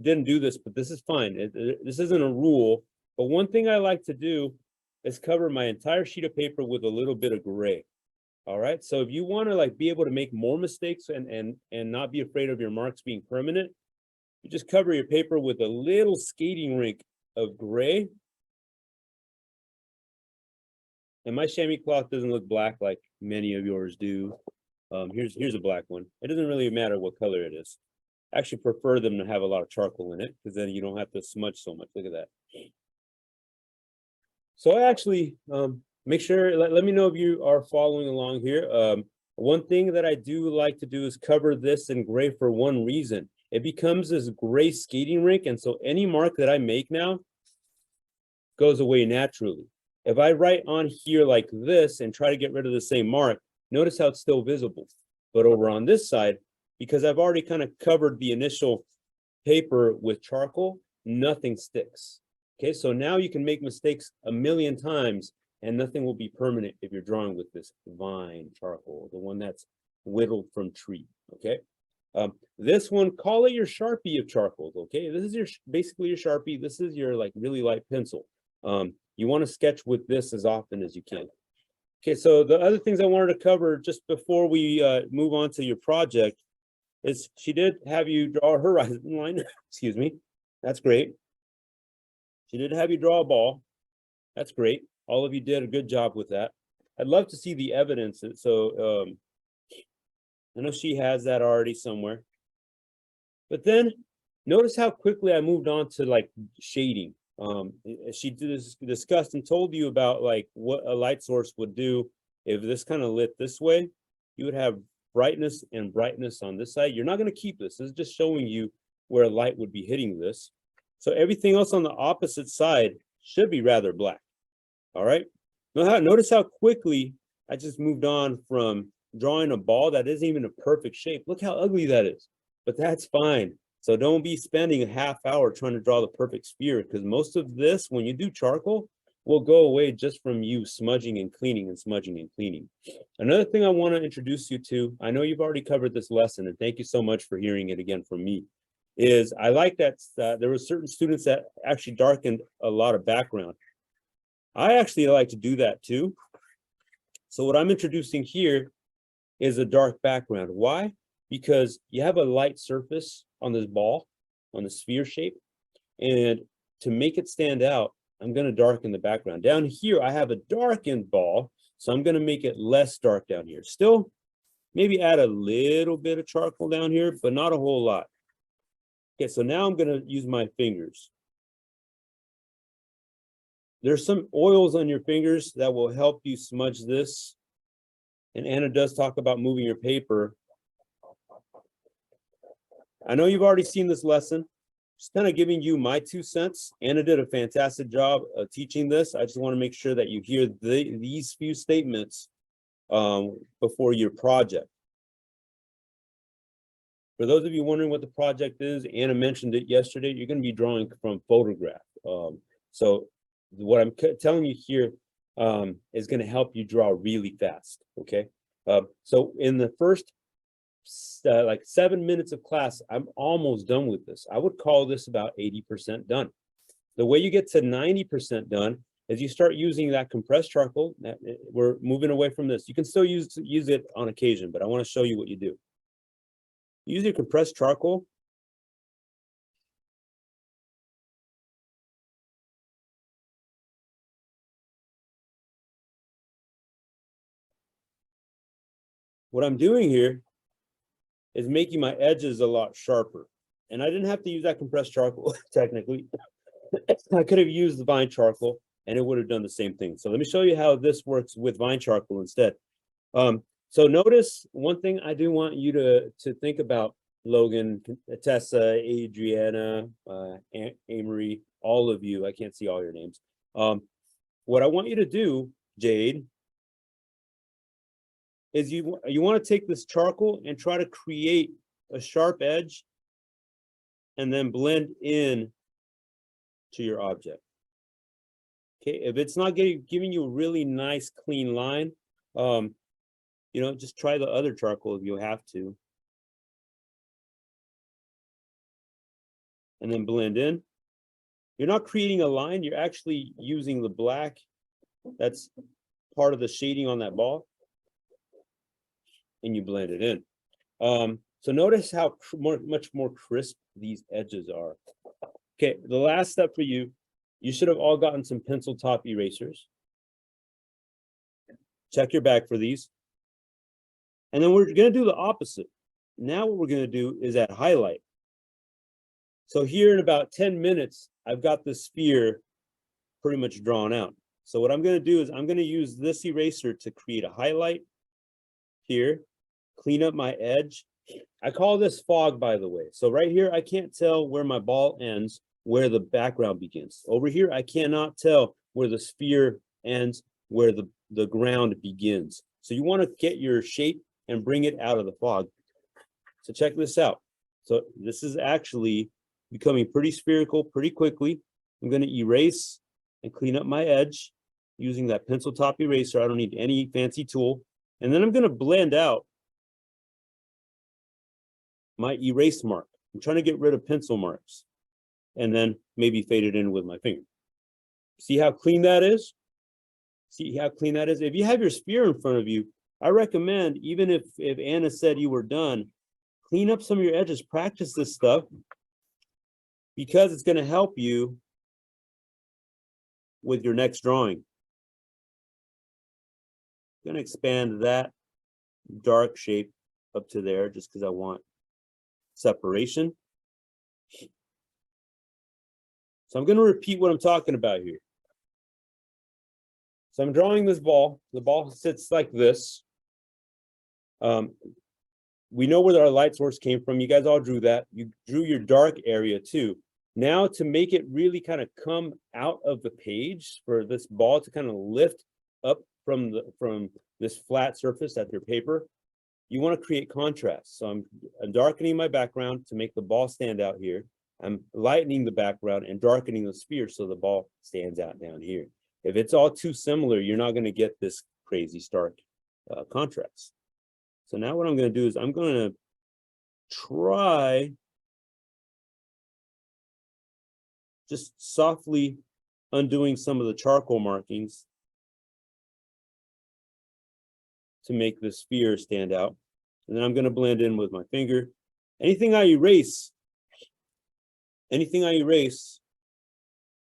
didn't do this, but this is fine. This isn't a rule. But one thing I like to do is cover my entire sheet of paper with a little bit of gray. All right. So if you want to like be able to make more mistakes and not be afraid of your marks being permanent, you just cover your paper with a little skating rink of gray. And my chamois cloth doesn't look black like many of yours do. Here's a black one. It doesn't really matter what color it is. I actually prefer them to have a lot of charcoal in it because then you don't have to smudge so much. Look at that. So I actually make sure, let me know if you are following along here. One thing that I do like to do is cover this in gray for one reason. It becomes this gray skating rink, and so any mark that I make now goes away naturally. If I write on here like this and try to get rid of the same mark, notice how it's still visible. But over on this side, because I've already kind of covered the initial paper with charcoal, nothing sticks. Okay, so now you can make mistakes a million times and nothing will be permanent if you're drawing with this vine charcoal, the one that's whittled from tree. Okay, this one, call it your Sharpie of charcoals. Okay, this is your basically your Sharpie. This is your like really light pencil. You want to sketch with this as often as you can. Okay, so the other things I wanted to cover just before we move on to your project is she did have you draw a horizon line. Excuse me. That's great. She did have you draw a ball. That's great. All of you did a good job with that. I'd love to see the evidence. So I know she has that already somewhere. But then notice how quickly I moved on to like shading. She discussed and told you about like what a light source would do if this kind of lit this way. You would have brightness and brightness on this side. You're not going to keep this. This is just showing you where light would be hitting this. So everything else on the opposite side should be rather black. All right. Notice how quickly I just moved on from drawing a ball that isn't even a perfect shape. Look how ugly that is, but that's fine. So don't be spending a half hour trying to draw the perfect sphere, because most of this, when you do charcoal, will go away just from you smudging and cleaning and smudging and cleaning. Another thing I want to introduce you to, I know you've already covered this lesson, and thank you so much for hearing it again from me, is I like that there were certain students that actually darkened a lot of background. I actually like to do that too. So what I'm introducing here is a dark background. Why? Because you have a light surface on this ball, on the sphere shape. And to make it stand out, I'm going to darken the background. Down here, I have a darkened ball, so I'm going to make it less dark down here. Still, maybe add a little bit of charcoal down here, but not a whole lot. Okay, so now I'm going to use my fingers. There's some oils on your fingers that will help you smudge this. And Anna does talk about moving your paper. I know you've already seen this lesson. Just kind of giving you my 2 cents. Anna did a fantastic job of teaching this. I just want to make sure that you hear these few statements before your project. For those of you wondering what the project is, Anna mentioned it yesterday. You're going to be drawing from photograph. So what I'm telling you here is going to help you draw really fast. Okay. So in the first like 7 minutes of class, I'm almost done with this. I would call this about 80% done. The way you get to 90% done is you start using that compressed charcoal. We're moving away from this. You can still use it on occasion, but I want to show you what you do. Use your compressed charcoal. What I'm doing here is making my edges a lot sharper. And I didn't have to use that compressed charcoal, technically. I could have used the vine charcoal and it would have done the same thing. So let me show you how this works with vine charcoal instead. So notice one thing I do want you to think about, Logan, Tessa, Adriana, Amory, all of you. I can't see all your names. What I want you to do, Jade, is you want to take this charcoal and try to create a sharp edge and then blend in to your object. Okay, if it's not giving you a really nice clean line, you know, just try the other charcoal if you have to. and then blend in. You're not creating a line, you're actually using the black. That's part of the shading on that ball. And you blend it in. So notice how much more crisp these edges are. Okay, the last step for you, you should have all gotten some pencil top erasers. Check your bag for these. And then we're going to do the opposite. Now what we're going to do is add highlight. So here in about 10 minutes, I've got the sphere pretty much drawn out. So what I'm going to do is I'm going to use this eraser to create a highlight here, clean up my edge. I call this fog, by the way. So right here, I can't tell where my ball ends, where the background begins. Over here, I cannot tell where the sphere ends, where the ground begins. So you want to get your shape and bring it out of the fog. So check this out. So this is actually becoming pretty spherical pretty quickly. I'm going to erase and clean up my edge using that pencil top eraser. I don't need any fancy tool. And then I'm going to blend out my erase mark. I'm trying to get rid of pencil marks and then maybe fade it in with my finger. See how clean that is? See how clean that is? If you have your sphere in front of you, I recommend, even if Anna said you were done, clean up some of your edges, practice this stuff, because it's going to help you with your next drawing. I'm going to expand that dark shape up to there just because I want separation. So I'm going to repeat what I'm talking about here. So I'm drawing this ball. The ball sits like this. We know where our light source came from. You guys all drew that. You drew your dark area too. Now to make it really kind of come out of the page, for this ball to kind of lift up from this flat surface at your paper, you want to create contrast. So I'm darkening my background to make the ball stand out here. I'm lightening the background and darkening the sphere so the ball stands out down here. If it's all too similar, you're not going to get this crazy stark contrast. So now what I'm going to do is I'm going to try just softly undoing some of the charcoal markings to make the sphere stand out. And then I'm going to blend in with my finger. Anything I erase,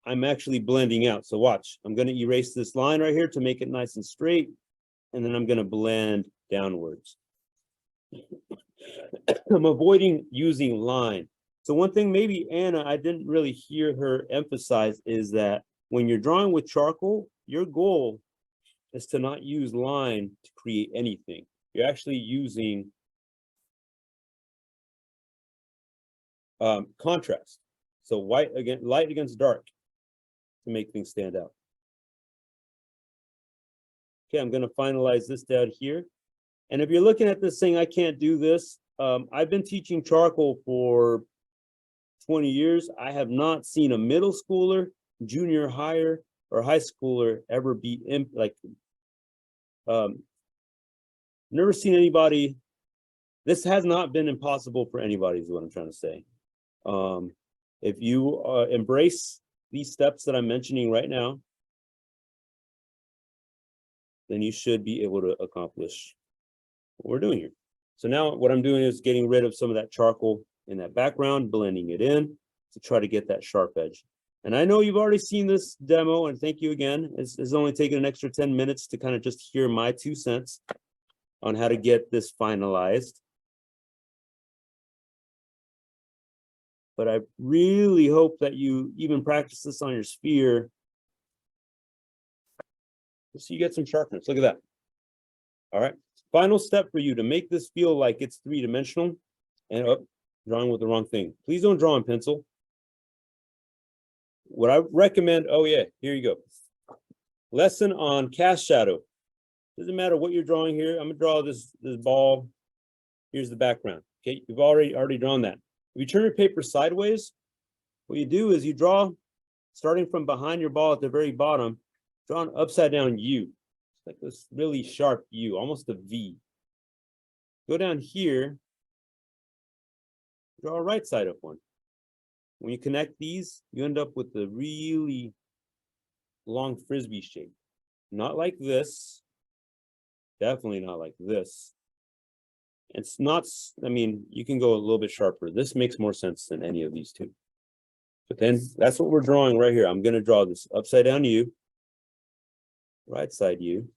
I'm actually blending out. So watch, I'm going to erase this line right here to make it nice and straight. And then I'm going to blend downwards. I'm avoiding using line. So one thing maybe Anna, I didn't really hear her emphasize, is that when you're drawing with charcoal, your goal is to not use line to create anything. You're actually using contrast. So light against dark to make things stand out. Okay, I'm going to finalize this down here. And if you're looking at this saying, I can't do this, I've been teaching charcoal for 20 years. I have not seen a middle schooler, junior higher, or high schooler ever be never seen anybody. This has not been impossible for anybody, is what I'm trying to say. If you embrace these steps that I'm mentioning right now, then you should be able to accomplish what we're doing here. So now what I'm doing is getting rid of some of that charcoal in that background, blending it in to try to get that sharp edge. And I know you've already seen this demo, and thank you again. It's only taken an extra 10 minutes to kind of just hear my 2 cents on how to get this finalized. But I really hope that you even practice this on your sphere, so you get some sharpness. Look at that. All right. Final step for you to make this feel like it's 3-dimensional. And drawing with the wrong thing. Please don't draw in pencil. What I recommend, oh yeah, here you go. Lesson on cast shadow. Doesn't matter what you're drawing here. I'm gonna draw this ball. Here's the background. Okay, you've already drawn that. If you turn your paper sideways, what you do is you draw, starting from behind your ball at the very bottom, draw an upside down U. It's like this really sharp U, almost a V. Go down here, draw a right side up one. when you connect these, you end up with a really long frisbee shape. Not like this. Definitely not like this. It's not, I mean, you can go a little bit sharper. This makes more sense than any of these two. But then that's what we're drawing right here. I'm going to draw this upside down U, right side U.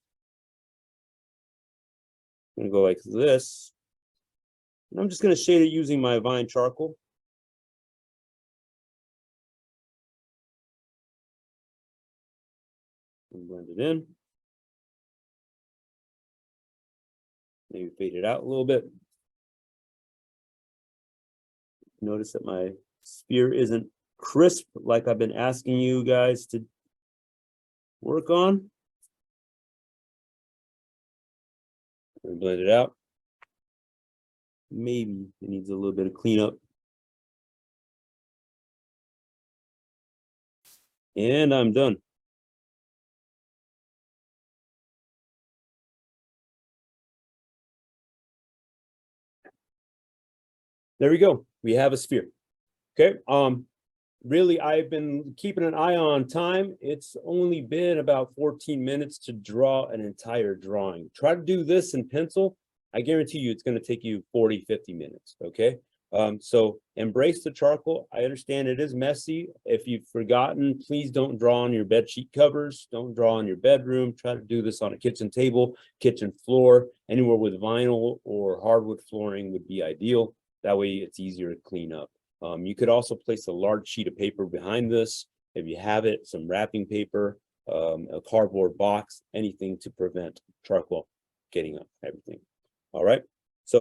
I'm going to go like this. And I'm just going to shade it using my Vine charcoal. And blend it in. Maybe fade it out a little bit. Notice that my spear isn't crisp like I've been asking you guys to work on. And blend it out. Maybe it needs a little bit of cleanup. And I'm done. There we go. We have a sphere. Okay. Really, I've been keeping an eye on time. It's only been about 14 minutes to draw an entire drawing. Try to do this in pencil. I guarantee you it's going to take you 40, 50 minutes. Okay. So embrace the charcoal. I understand it is messy. If you've forgotten, please don't draw on your bed sheet covers. Don't draw on your bedroom. Try to do this on a kitchen table, kitchen floor, anywhere with vinyl or hardwood flooring would be ideal. That way it's easier to clean up. You could also place a large sheet of paper behind this. If you have it, some wrapping paper, a cardboard box, anything to prevent charcoal getting up everything. All right.